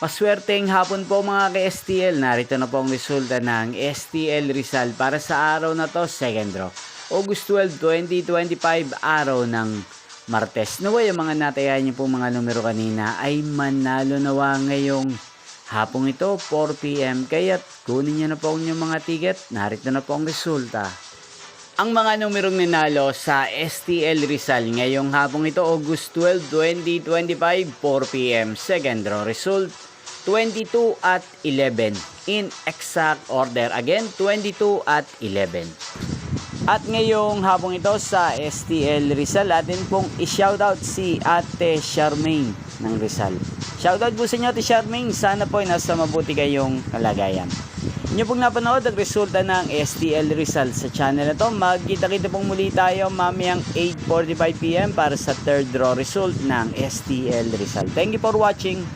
Maswerteng hapon po mga ka-STL. Narito na po ang resulta ng STL Rizal para sa araw na to, second draw. August 12, 2025, araw ng Martes. Naway yung mga natayan niyo po mga numero kanina ay manalo nawa ngayong hapong ito, 4 PM. Kaya't kunin niyo na po ang inyong mga ticket. Narito na po ang resulta. Ang mga numerong ninalo sa STL Rizal ngayong hapong ito, August 12, 2025, 4 PM. Second draw result, 22 at 11. In exact order again, 22 at 11. At ngayong hapong ito sa STL Rizal, atin pong i-shoutout si Ate Charmaine ng Rizal. Shoutout po sa inyo, Ate Charmaine. Sana po ay nasa mabuti kayong kalagayan. Inyo pong napanood ang resulta ng STL Rizal sa channel na to. Magkita-kita pong muli tayo mamayang 8:45 PM para sa third draw result ng STL Rizal. Thank you for watching.